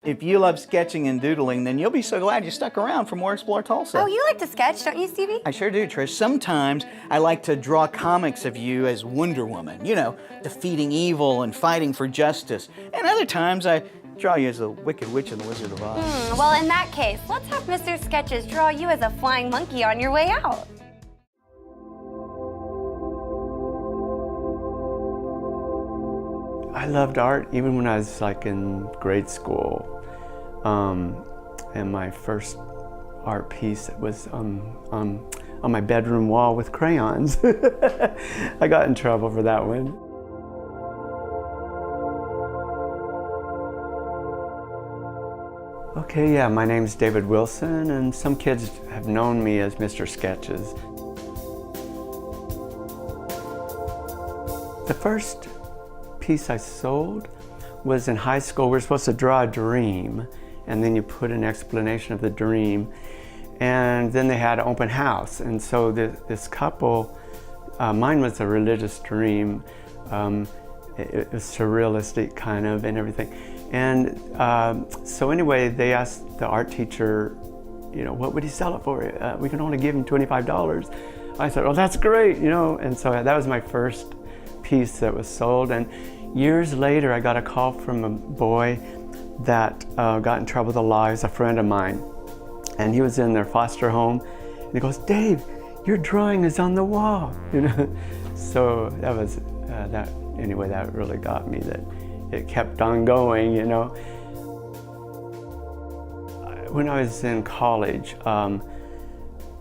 If you love sketching and doodling, then you'll be so glad you stuck around for more Explore Tulsa. Oh, you like to sketch, don't you, Stevie? I sure do, Trish. Sometimes I like to draw comics of you as Wonder Woman, you know, defeating evil and fighting for justice. And other times I draw you as the Wicked Witch and the Wizard of Oz. Well, in that case, let's have Mr. Sketches draw you as a flying monkey on your way out. I loved art even when I was like in grade school. And my first art piece was on my bedroom wall with crayons. I got in trouble for that one. Okay, yeah, my name's David Wilson, and some kids have known me as Mr. Sketches. The first piece I sold was in high school. We were supposed to draw a dream, and then you put an explanation of the dream, and then they had an open house. And so this couple, mine was a religious dream. It was surrealistic kind of and everything. And so anyway, they asked the art teacher, you know, what would he sell it for? We can only give him $25. I said, oh, that's great, you know. And so that was my first piece that was sold. And years later, I got a call from a boy that got in trouble with the law. He was a friend of mine, and he was in their foster home. And he goes, Dave, your drawing is on the wall, you know. So that was that. Anyway, that really got me. That it kept on going, you know. When I was in college,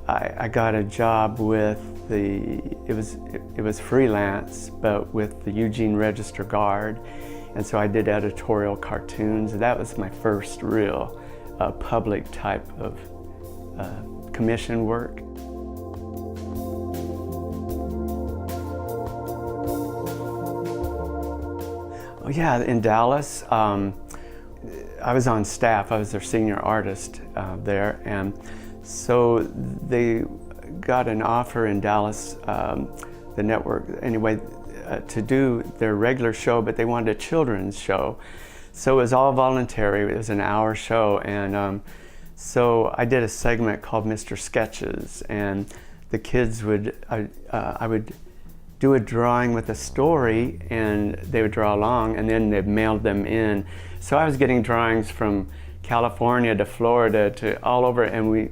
I got a job with it was freelance, but with the Eugene Register Guard, and so I did editorial cartoons. That was my first real public type of commission work. Oh yeah, in Dallas, I was on staff. I was their senior artist there, and so they got an offer in Dallas, the network, anyway, to do their regular show, but they wanted a children's show. So it was all voluntary. It was an hour show, and so I did a segment called Mr. Sketches, and the kids would, I would do a drawing with a story, and they would draw along, and then they mailed them in. So I was getting drawings from California to Florida to all over, and we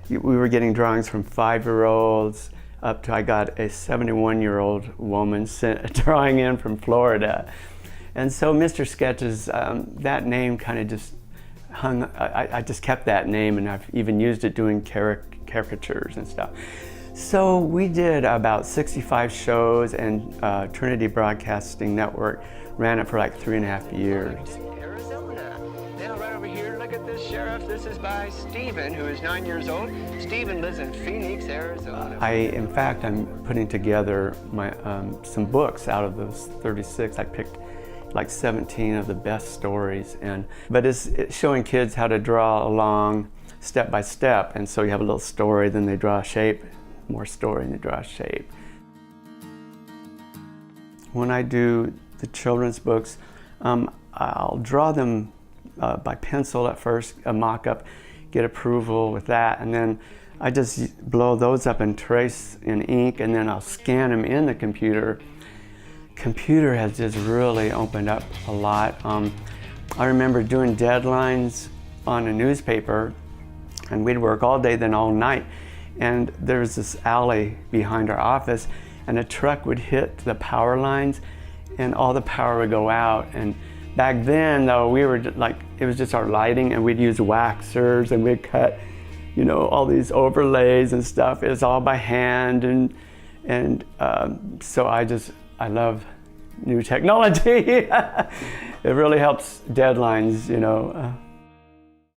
were getting drawings from 5-year-olds up to, I got a 71-year-old woman drawing in from Florida. And so Mr. Sketches, that name kind of just hung, I just kept that name, and I've even used it doing caricatures and stuff. So we did about 65 shows, and Trinity Broadcasting Network ran it for like 3.5 years. Arizona. Now right over here, look at this, Sheriff. This is by Stephen, who is 9 years old. Stephen lives in Phoenix, Arizona. In fact, I'm putting together my some books out of those 36. I picked like 17 of the best stories, but it's showing kids how to draw along step by step. And so you have a little story, then they draw a shape, more story, and they draw a shape. When I do the children's books, I'll draw them by pencil at first, a mock-up, get approval with that, and then I just blow those up and trace in ink, and then I'll scan them in the computer. Computer has just really opened up a lot. I remember doing deadlines on a newspaper, and we'd work all day, then all night. And there was this alley behind our office, and a truck would hit the power lines, and all the power would go out. And back then, though, we were like, it was just our lighting, and we'd use waxers, and we'd cut, you know, all these overlays and stuff. It was all by hand, and so I love new technology. It really helps deadlines, you know.